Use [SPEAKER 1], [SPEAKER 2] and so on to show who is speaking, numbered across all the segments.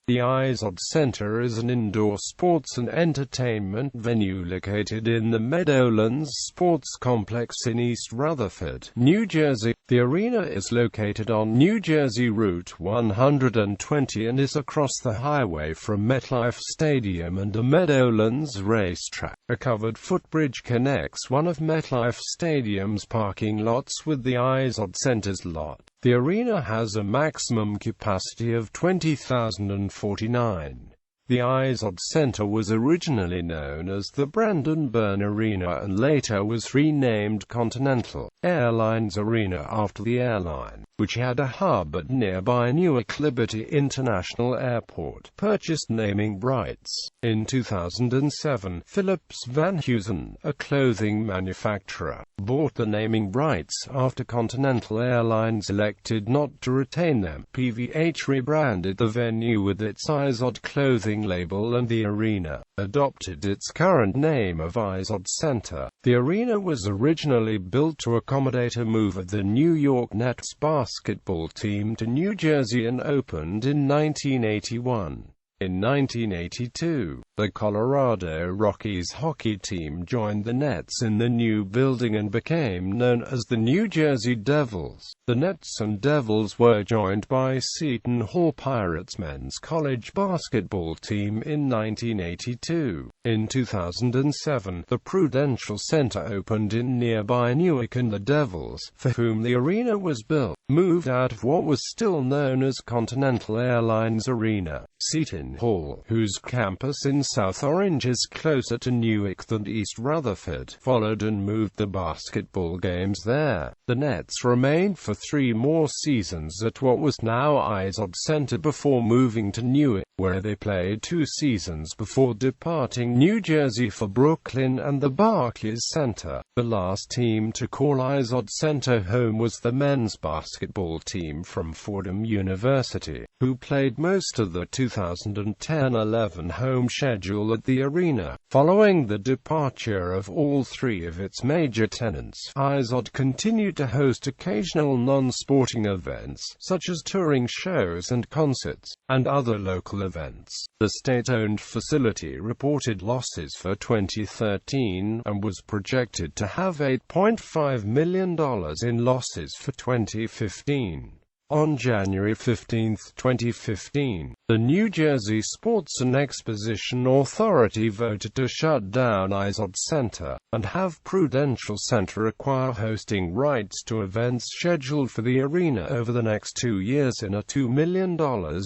[SPEAKER 1] The Izod Center is an indoor sports and entertainment venue located in the Meadowlands Sports Complex in East Rutherford, New Jersey. The arena is located on New Jersey Route 120 and is across the highway from MetLife Stadium and the Meadowlands Racetrack. A covered footbridge connects one of MetLife Stadium's parking lots with the Izod Center's lot. The arena has a maximum capacity of 20,049. The Izod Center was originally known as the Brandon Byrne Arena and later was renamed Continental Airlines Arena after the airline, which had a hub at nearby Newark Liberty International Airport, purchased naming rights. In 2007, Philips Van Heusen, a clothing manufacturer, bought the naming rights after Continental Airlines elected not to retain them. PVH rebranded the venue with its Izod clothing label and the arena adopted its current name of Izod Center. The arena was originally built to accommodate a move of the New York Nets basketball team to New Jersey and opened in 1981. In 1982, the Colorado Rockies hockey team joined the Nets in the new building and became known as the New Jersey Devils. The Nets and Devils were joined by Seton Hall Pirates men's college basketball team in 1982. In 2007, the Prudential Center opened in nearby Newark and the Devils, for whom the arena was built, moved out of what was still known as Continental Airlines Arena. Seton Hall, whose campus in South Orange is closer to Newark than East Rutherford, followed and moved the basketball games there. The Nets remained for 3 more seasons at what was now Izod Center before moving to Newark, where they played 2 seasons before departing New Jersey for Brooklyn and the Barclays Center. The last team to call Izod Center home was the men's basketball team from Fordham University, who played most of the 2010-11 home schedule at the arena. Following the departure of all 3 of its major tenants, Izod continued to host occasional non-sporting events, such as touring shows and concerts, and other local events. The state-owned facility reported losses for 2013, and was projected to have $8.5 million in losses for 2015. On January 15, 2015, the New Jersey Sports and Exposition Authority voted to shut down Izod Center, and have Prudential Center acquire hosting rights to events scheduled for the arena over the next 2 years in a $2 million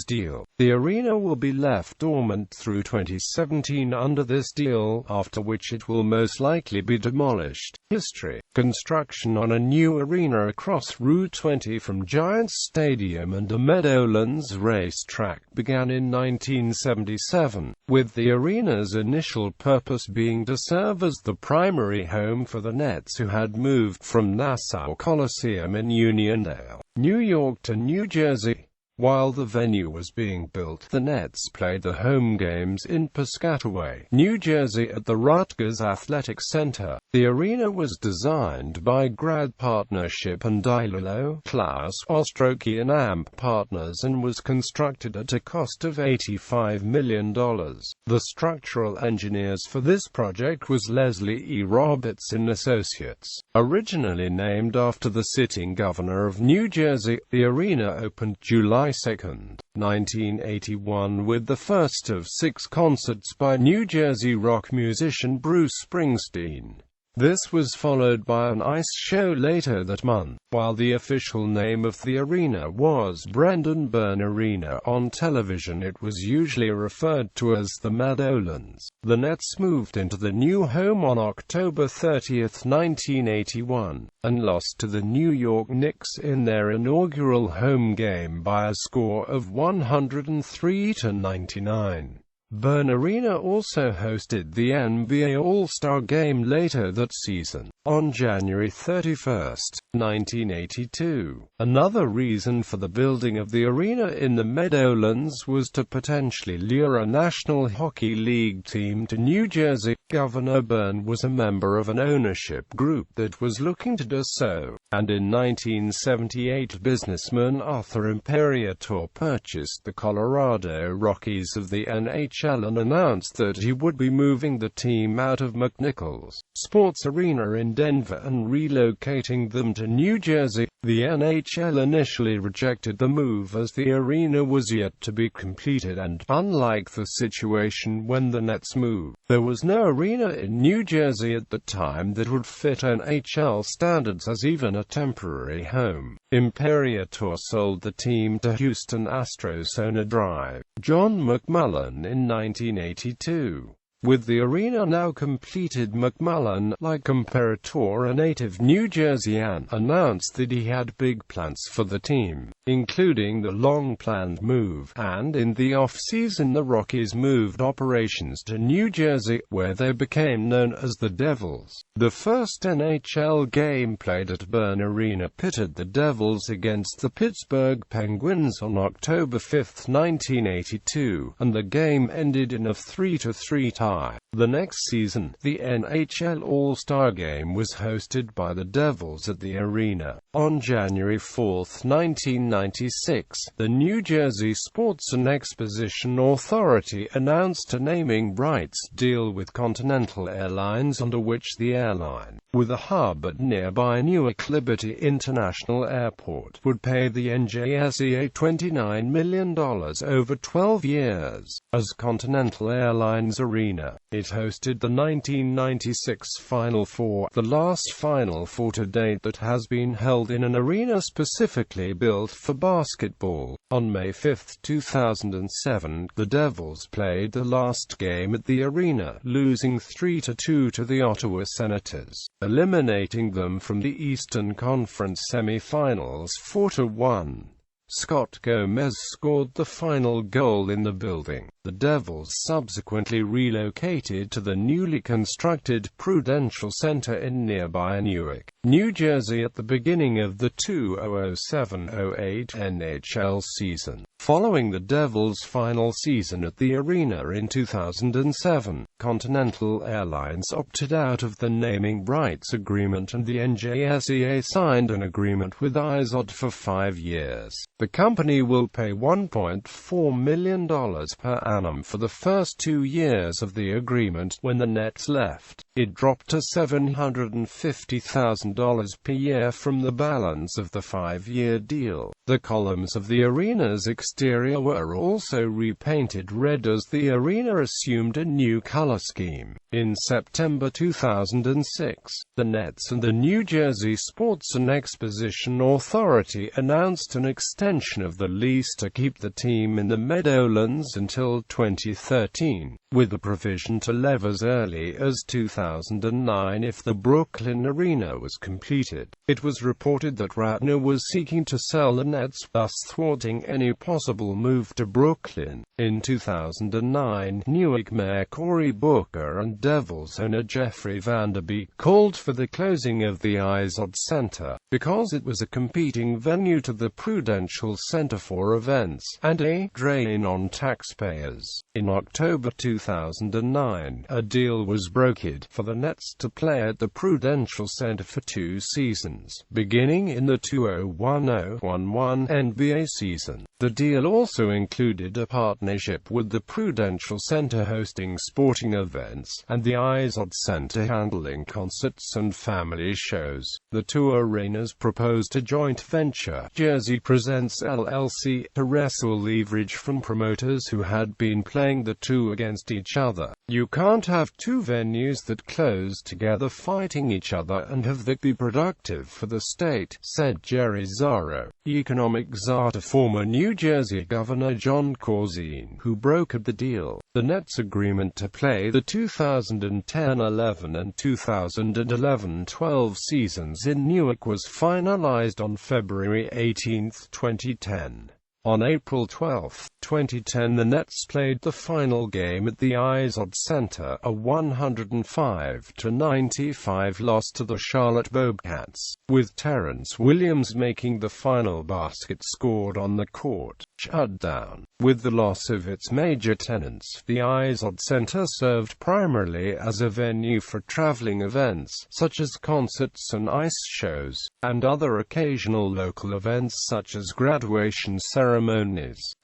[SPEAKER 1] deal. The arena will be left dormant through 2017 under this deal, after which it will most likely be demolished. History. Construction on a new arena across Route 20 from Giants Stadium and the Meadowlands Racetrack began in 1977, with the arena's initial purpose being to serve as the primary home for the Nets, who had moved from Nassau Coliseum in Uniondale, New York to New Jersey. While the venue was being built, the Nets played the home games in Piscataway, New Jersey at the Rutgers Athletic Center. The arena was designed by Grad Partnership and Dililo, Klaus Ostrowski and AMP Partners and was constructed at a cost of $85 million. The structural engineers for this project was Leslie E. Roberts and Associates. Originally named after the sitting governor of New Jersey, the arena opened July 2, 1981 with the first of 6 concerts by New Jersey rock musician Bruce Springsteen. This was followed by an ice show later that month. While the official name of the arena was Brandon Byrne Arena, on television it was usually referred to as the Meadowlands. The Nets moved into the new home on October 30, 1981, and lost to the New York Knicks in their inaugural home game by a score of 103-99. Byrne Arena also hosted the NBA All-Star Game later that season. on January 31, 1982. Another reason for the building of the arena in the Meadowlands was to potentially lure a National Hockey League team to New Jersey. Governor Byrne was a member of an ownership group that was looking to do so, and in 1978 businessman Arthur Imperator purchased the Colorado Rockies of the NHL and announced that he would be moving the team out of McNichols Sports Arena in Denver and relocating them to New Jersey. The NHL initially rejected the move as the arena was yet to be completed and, unlike the situation when the Nets moved, there was no arena in New Jersey at the time that would fit NHL standards as even a temporary home. Imperator sold the team to Houston Astros owner John McMullen in 1982. With the arena now completed, McMullen, like Imperator, a native New Jerseyan, announced that he had big plans for the team, including the long-planned move, and in the off-season the Rockies moved operations to New Jersey, where they became known as the Devils. The first NHL game played at Byrne Arena pitted the Devils against the Pittsburgh Penguins on October 5, 1982, and the game ended in a 3-3 tie. The next season, the NHL All-Star Game was hosted by the Devils at the arena. On January 4, 1996, the New Jersey Sports and Exposition Authority announced a naming rights deal with Continental Airlines, under which the airline, with a hub at nearby Newark Liberty International Airport, would pay the NJSEA $29 million over 12 years. As Continental Airlines Arena, it hosted the 1996 Final Four, the last Final Four to date that has been held in an arena specifically built for basketball. On May 5, 2007, the Devils played the last game at the arena, losing 3-2 to the Ottawa Senators, eliminating them from the Eastern Conference semi-finals 4-1. Scott Gomez scored the final goal in the building. The Devils subsequently relocated to the newly constructed Prudential Center in nearby Newark, New Jersey at the beginning of the 2007-08 NHL season. Following the Devils' final season at the arena in 2007, Continental Airlines opted out of the naming rights agreement and the NJSEA signed an agreement with Izod for 5 years. The company will pay $1.4 million per annum for the first 2 years of the agreement. When the Nets left, it dropped to $750,000 per year from the balance of the 5-year deal. The columns of the arena's exterior were also repainted red as the arena assumed a new color scheme. In September 2006, the Nets and the New Jersey Sports and Exposition Authority announced an extension of the lease to keep the team in the Meadowlands until 2013, with the provision to leave as early as 2009 if the Brooklyn arena was completed. It was reported that Ratner was seeking to sell the Nets, thus thwarting any possible move to Brooklyn. In 2009, Newark Mayor Cory Booker and Devils owner Jeffrey Vanderbeek called for the closing of the Izod Center, because it was a competing venue to the Prudential Center for events, and a drain on taxpayers. In October 2009, a deal was brokered for the Nets to play at the Prudential Center for 2 seasons, beginning in the 2010-11 NBA season. The deal also included a partnership with the Prudential Center hosting sporting events, and the Izod Center handling concerts and family shows. The two arenas proposed a joint venture, Jersey Presents LLC, to wrestle leverage from promoters who had been playing the two against each other. You can't have two venues that close together fighting each other and have that be productive for the state, said Jerry Zaro, economic czar to former New Jersey Governor John Corzine, who brokered the deal. The Nets' agreement to play the 2010-11 and 2011-12 seasons in Newark was finalized on February 18, 2010. On April 12, 2010, the Nets played the final game at the Izod Center, a 105-95 loss to the Charlotte Bobcats, with Terrence Williams making the final basket scored on the court. Shut down. With the loss of its major tenants, the Izod Center served primarily as a venue for traveling events, such as concerts and ice shows, and other occasional local events such as graduation ceremonies.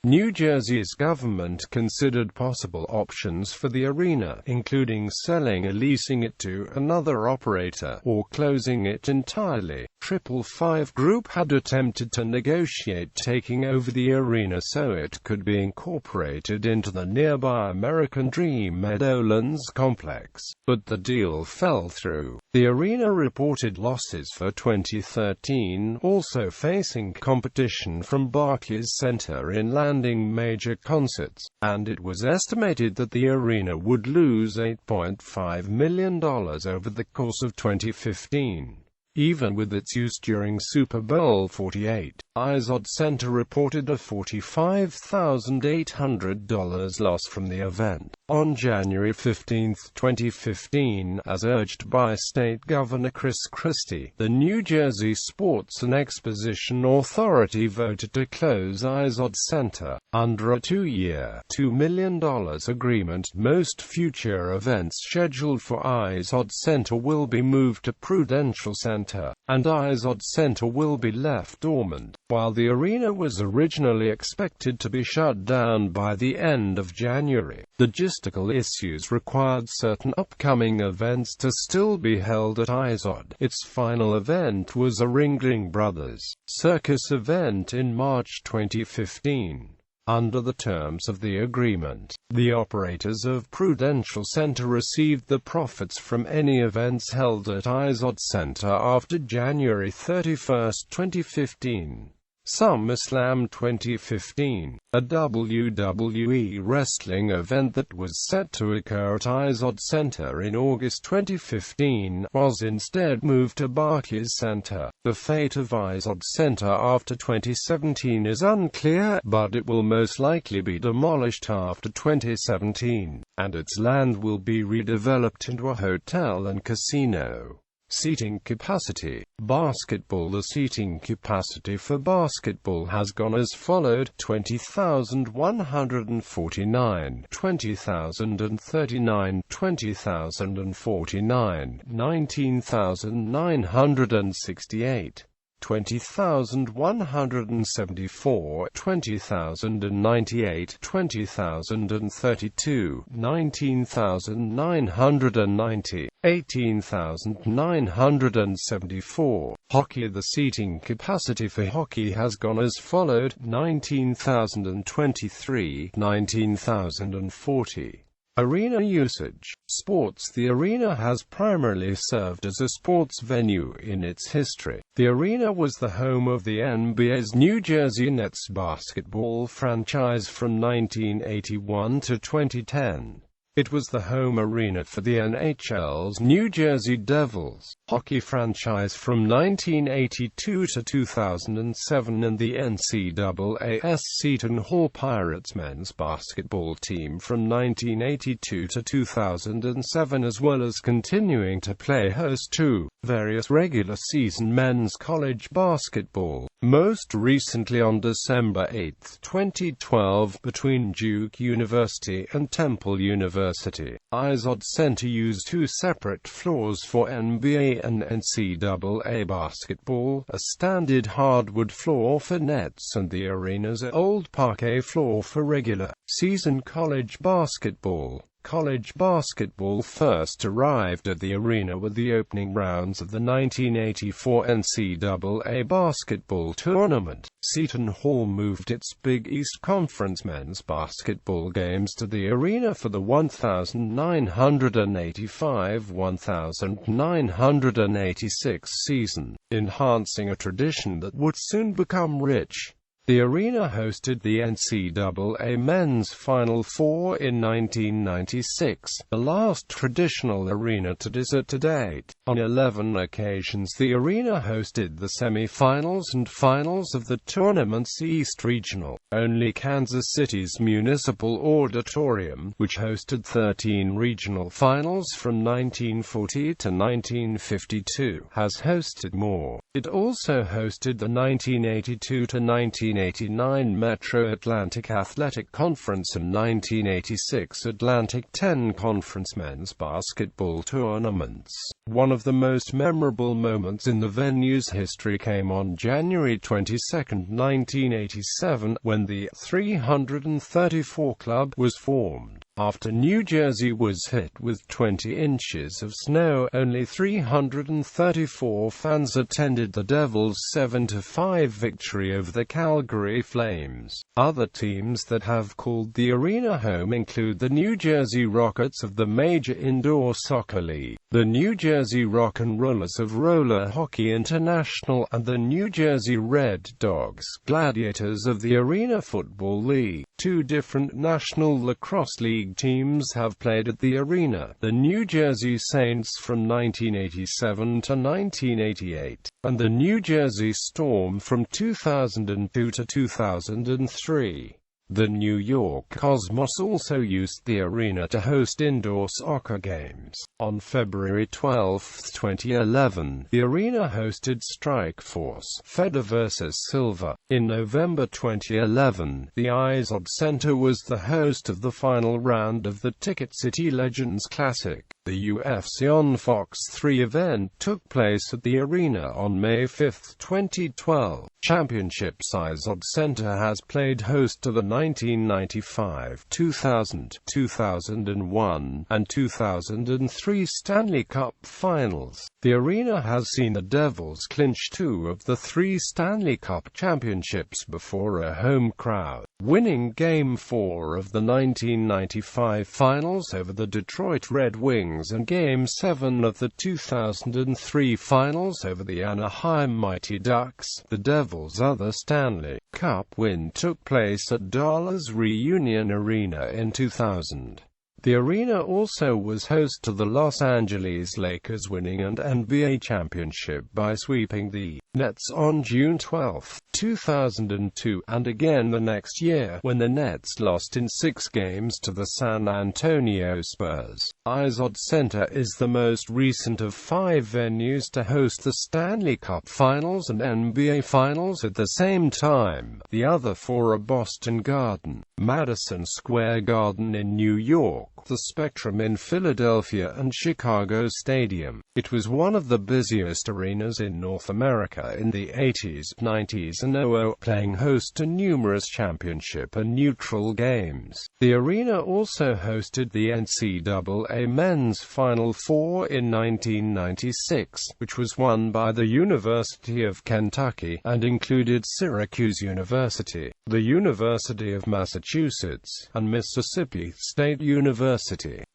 [SPEAKER 1] New Jersey's government considered possible options for the arena, including selling or leasing it to another operator, or closing it entirely. 555 Group had attempted to negotiate taking over the arena so it could be incorporated into the nearby American Dream Meadowlands complex, but the deal fell through. The arena reported losses for 2013, also facing competition from Barclays Center in landing major concerts, and it was estimated that the arena would lose $8.5 million over the course of 2015. Even with its use during Super Bowl 48, Izod Center reported a $45,800 loss from the event. On January 15, 2015, as urged by State Governor Chris Christie, the New Jersey Sports and Exposition Authority voted to close Izod Center. Under a 2-year, $2 million agreement, most future events scheduled for Izod Center will be moved to Prudential Center, and Izod Center will be left dormant. While the arena was originally expected to be shut down by the end of January, logistical issues required certain upcoming events to still be held at Izod. Its final event was a Ringling Brothers Circus event in March 2015. Under the terms of the agreement, the operators of Prudential Center received the profits from any events held at Izod Center after January 31, 2015. Summerslam 2015, a WWE wrestling event that was set to occur at Izod Center in August 2015, was instead moved to Barclays Center. The fate of Izod Center after 2017 is unclear, but it will most likely be demolished after 2017, and its land will be redeveloped into a hotel and casino. Seating capacity. Basketball. The seating capacity for basketball has gone as followed: 20,149, 20,039, 20,049, 19,968. 20,174, 20,098, 20,032, 19,990, 18,974. Hockey. The seating capacity for hockey has gone as followed: 19,023, 19,040. Arena usage. Sports. The arena has primarily served as a sports venue in its history. The arena was the home of the NBA's New Jersey Nets basketball franchise from 1981 to 2010. It was the home arena for the NHL's New Jersey Devils hockey franchise from 1982 to 2007 and the NCAA's Seton Hall Pirates men's basketball team from 1982 to 2007, as well as continuing to play host to various regular season men's college basketball, most recently on December 8, 2012, between Duke University and Temple University. Izod Center used two separate floors for NBA and NCAA basketball, a standard hardwood floor for nets and the arena's old parquet floor for regular season college basketball. College basketball first arrived at the arena with the opening rounds of the 1984 NCAA basketball tournament. Seton Hall moved its Big East Conference men's basketball games to the arena for the 1985-1986 season, enhancing a tradition that would soon become rich. The arena hosted the NCAA Men's Final Four in 1996, the last traditional arena to do so to date. On 11 occasions the arena hosted the semi-finals and finals of the tournament's East Regional. Only Kansas City's Municipal Auditorium, which hosted 13 regional finals from 1940 to 1952, has hosted more. It also hosted the 1982 to 1989 Metro Atlantic Athletic Conference and 1986 Atlantic 10 Conference men's basketball tournaments. One of the most memorable moments in the venue's history came on January 22, 1987, when the 334 Club was formed. After New Jersey was hit with 20 inches of snow, only 334 fans attended the Devils' 7-5 victory over the Calgary Flames. Other teams that have called the arena home include the New Jersey Rockets of the Major Indoor Soccer League, the New Jersey Rock and Rollers of Roller Hockey International, and the New Jersey Red Dogs Gladiators of the Arena Football League. Two different National Lacrosse League teams have played at the arena, the New Jersey Saints from 1987 to 1988, and the New Jersey Storm from 2002 to 2003. The New York Cosmos also used the arena to host indoor soccer games. On February 12, 2011, the arena hosted Strikeforce Fedor vs. Silva. In November 2011, the Izod Center was the host of the final round of the Ticket City Legends Classic. The UFC on Fox 3 event took place at the arena on May 5, 2012. Championships. Izod Center has played host to the 1995, 2000, 2001, and 2003 Stanley Cup Finals. The arena has seen the Devils clinch 2 of the 3 Stanley Cup championships before a home crowd, winning Game 4 of the 1995 Finals over the Detroit Red Wings and Game 7 of the 2003 Finals over the Anaheim Mighty Ducks. The Devils' other Stanley Cup win took place at Dallas Reunion Arena in 2000. The arena also was host to the Los Angeles Lakers winning an NBA championship by sweeping the Nets on June 12, 2002, and again the next year, when the Nets lost in 6 games to the San Antonio Spurs. Izod Center is the most recent of 5 venues to host the Stanley Cup Finals and NBA Finals at the same time. The other 4 are Boston Garden, Madison Square Garden in New York, the Spectrum in Philadelphia, and Chicago Stadium. It was one of the busiest arenas in North America in the 80s, 90s, and 00, playing host to numerous championship and neutral games. The arena also hosted the NCAA Men's Final Four in 1996, which was won by the University of Kentucky, and included Syracuse University, the University of Massachusetts, and Mississippi State University.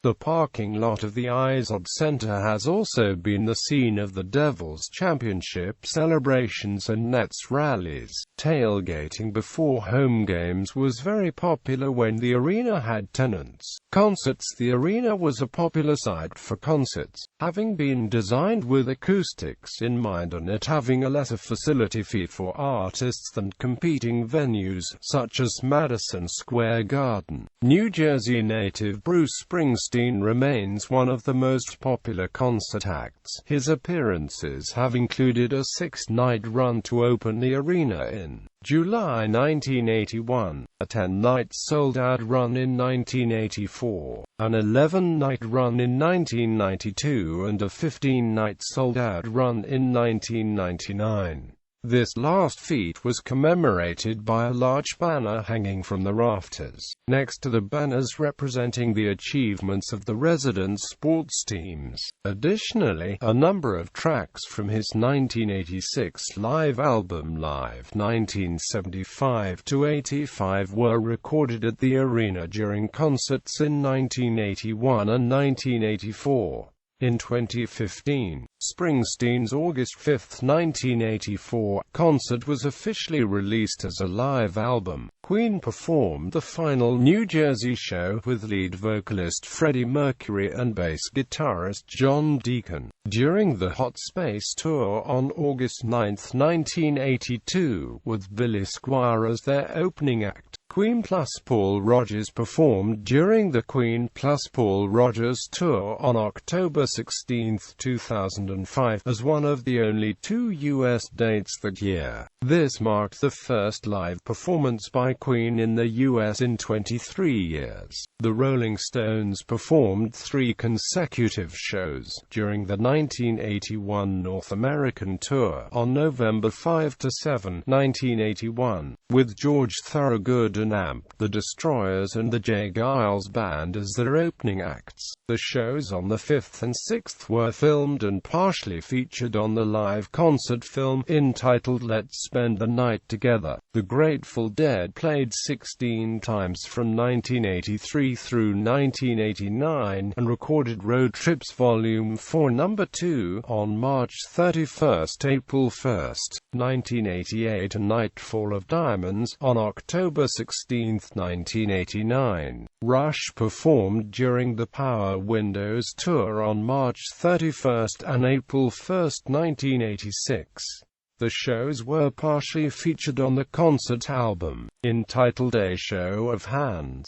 [SPEAKER 1] The parking lot of the Izod Center has also been the scene of the Devils' championship celebrations and Nets rallies. Tailgating before home games was very popular when the arena had tenants. Concerts. The arena was a popular site for concerts, having been designed with acoustics in mind and it having a lesser facility fee for artists than competing venues such as Madison Square Garden. New Jersey native Bruce Springsteen remains one of the most popular concert acts. His appearances have included a 6-night run to open the arena in July 1981, a 10-night sold-out run in 1984, an 11-night run in 1992, and a 15-night sold-out run in 1999. This last feat was commemorated by a large banner hanging from the rafters, next to the banners representing the achievements of the resident sports teams. Additionally, a number of tracks from his 1986 live album Live 1975-85 were recorded at the arena during concerts in 1981 and 1984. In 2015, Springsteen's August 5, 1984, concert was officially released as a live album. Queen performed the final New Jersey show with lead vocalist Freddie Mercury and bass guitarist John Deacon. During the Hot Space Tour on August 9, 1982, with Billy Squier as their opening act, Queen plus Paul Rodgers performed during the Queen plus Paul Rodgers Tour on October 16, 2005, as one of the only two U.S. dates that year. This marked the first live performance by Queen in the U.S. in 23 years. The Rolling Stones performed 3 consecutive shows during the 1981 North American tour on November 5–7, 1981, with George Thorogood and Amp, the Destroyers and the J. Giles Band as their opening acts. The shows on the 5th and 6th were filmed and partially featured on the live concert film entitled Let's Spend the Night Together. The Grateful Dead played 16 times from 1983 through 1989 and recorded Road Trips Volume 4 No. 2 on March 31, April 1, 1988 and Nightfall of Diamonds on October 16, 1989. Rush performed during the Power Windows Tour on March 31 and April 1, 1986. The shows were partially featured on the concert album, entitled A Show of Hands.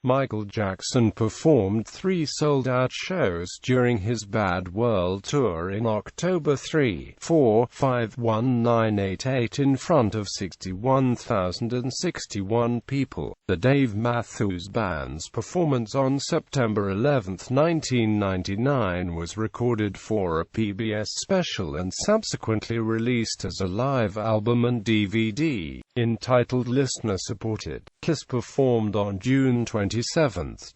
[SPEAKER 1] Michael Jackson performed 3 sold-out shows during his Bad World Tour in October 3, 4, 5, 1988 in front of 61,061 people. The Dave Matthews Band's performance on September 11, 1999 was recorded for a PBS special and subsequently released as a live album and DVD, entitled Listener Supported. Kiss performed on June 27,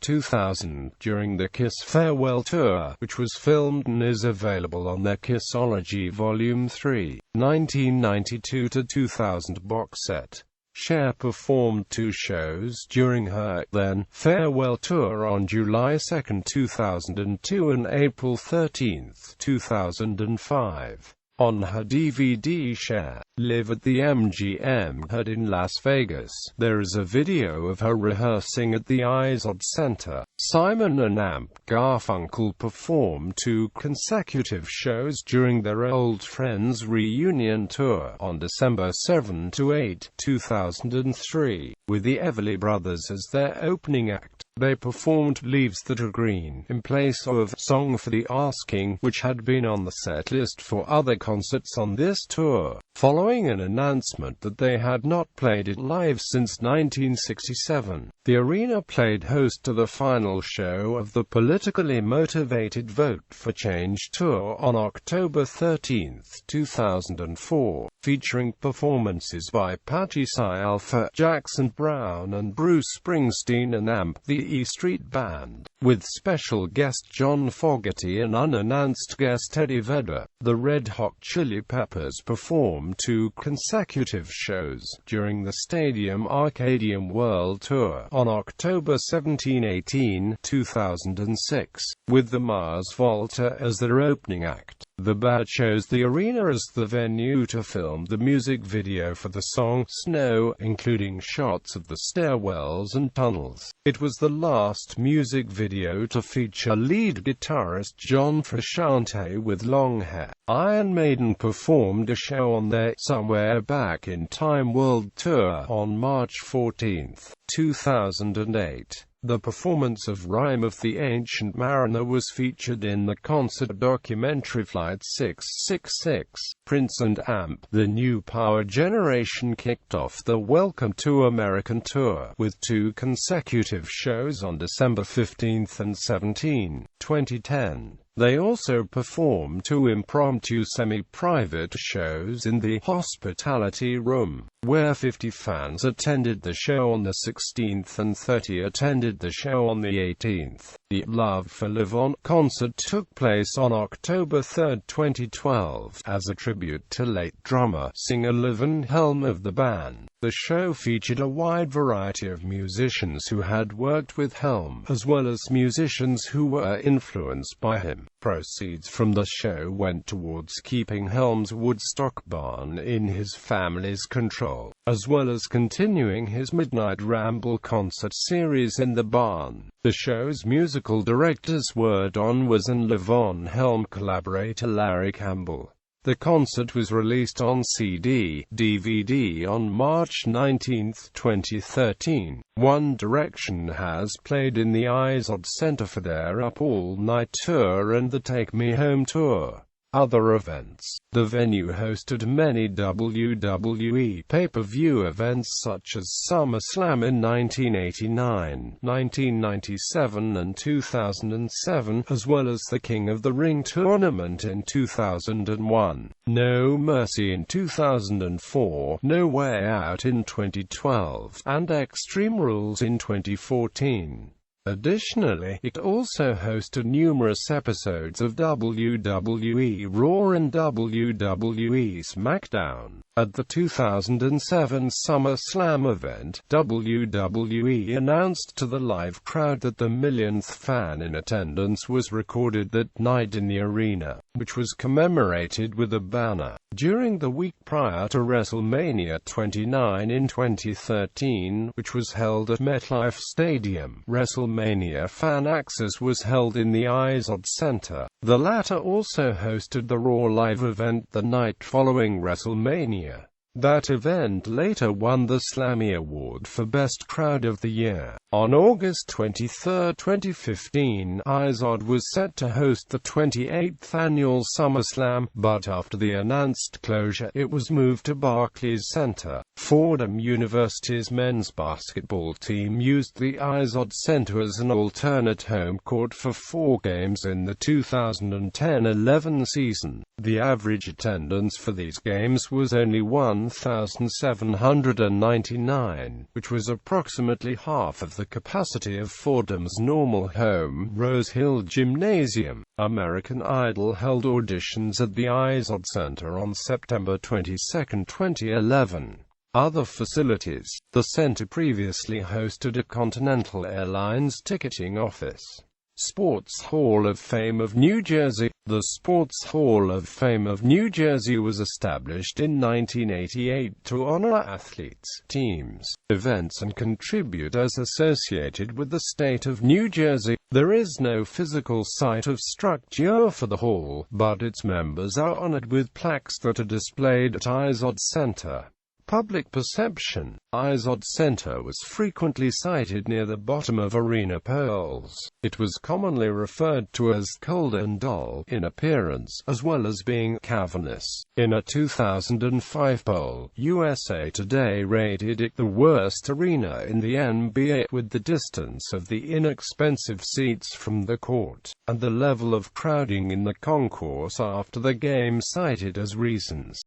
[SPEAKER 1] 2000, during the Kiss Farewell Tour, which was filmed and is available on their Kissology Volume 3, 1992–2000 box set. Cher performed 2 shows during her then Farewell Tour on July 2, 2002 and April 13, 2005. On her DVD Cher, Live at the MGM heard in Las Vegas, there is a video of her rehearsing at the Izod Center. Simon and Amp Garfunkel performed 2 consecutive shows during their Old Friends reunion tour on December 7–8, 2003, with the Everly Brothers as their opening act. They performed Leaves That Are Green in place of Song for the Asking, which had been on the set list for other concerts on this tour, following an announcement that they had not played it live since 1967. The arena played host to the final show of the politically motivated Vote for Change tour on October 13, 2004, featuring performances by Patty Alpha, Jackson Browne and Bruce Springsteen and Amp, the E Street Band, with special guest John Fogerty and unannounced guest Eddie Vedder. The Red Hot Chili Peppers performed 2 consecutive shows during the Stadium Arcadium World Tour on October 17–18, 2006, with the Mars Volta as their opening act. The band chose the arena as the venue to film the music video for the song Snow, including shots of the stairwells and tunnels. It was the last music video to feature lead guitarist John Frusciante with long hair. Iron Maiden performed a show on their Somewhere Back in Time World Tour on March 14, 2008. The performance of Rime of the Ancient Mariner was featured in the concert documentary Flight 666. Prince and Amp, the new power generation, kicked off the Welcome to American tour, with 2 consecutive shows on December 15 and 17, 2010. They also performed 2 impromptu semi-private shows in the Hospitality Room, where 50 fans attended the show on the 16th and 30 attended the show on the 18th. The Love for Levon concert took place on October 3, 2012, as a tribute to late drummer-singer Levon Helm of the band. The show featured a wide variety of musicians who had worked with Helm, as well as musicians who were influenced by him. Proceeds from the show went towards keeping Helm's Woodstock barn in his family's control, as well as continuing his Midnight Ramble concert series in the barn. The show's musical directors were Don Was and Levon Helm collaborator Larry Campbell. The concert was released on CD, DVD on March 19, 2013. One Direction has played in the Izod Center for their Up All Night tour and the Take Me Home tour. Other events. The venue hosted many WWE pay-per-view events such as Summerslam in 1989, 1997 and 2007, as well as the King of the Ring tournament in 2001, No Mercy in 2004, No Way Out in 2012, and Extreme Rules in 2014. Additionally, it also hosted numerous episodes of WWE Raw and WWE SmackDown. At the 2007 SummerSlam event, WWE announced to the live crowd that the millionth fan in attendance was recorded that night in the arena, which was commemorated with a banner. During the week prior to WrestleMania 29 in 2013, which was held at MetLife Stadium, WrestleMania Fan Access was held in the Izod Center. The latter also hosted the Raw Live event the night following WrestleMania. That event later won the Slammy Award for Best Crowd of the Year. On August 23, 2015, Izod was set to host the 28th annual SummerSlam, but after the announced closure, it was moved to Barclays Center. Fordham University's men's basketball team used the Izod Center as an alternate home court for 4 games in the 2010-11 season. The average attendance for these games was only 1,799, which was approximately half of the capacity of Fordham's normal home, Rose Hill Gymnasium. American Idol held auditions at the Izod Center on September 22, 2011. Other facilities. The center previously hosted a Continental Airlines ticketing office. Sports Hall of Fame of New Jersey. The Sports Hall of Fame of New Jersey was established in 1988 to honor athletes, teams, events and contributors associated with the state of New Jersey. There is no physical site of structure for the hall, but its members are honored with plaques that are displayed at Izod Center. Public perception. Izod Center was frequently sited near the bottom of arena poles. It was commonly referred to as cold and dull in appearance, as well as being cavernous. In a 2005 poll, USA Today rated it the worst arena in the NBA, with the distance of the inexpensive seats from the court, and the level of crowding in the concourse after the game cited as reasons.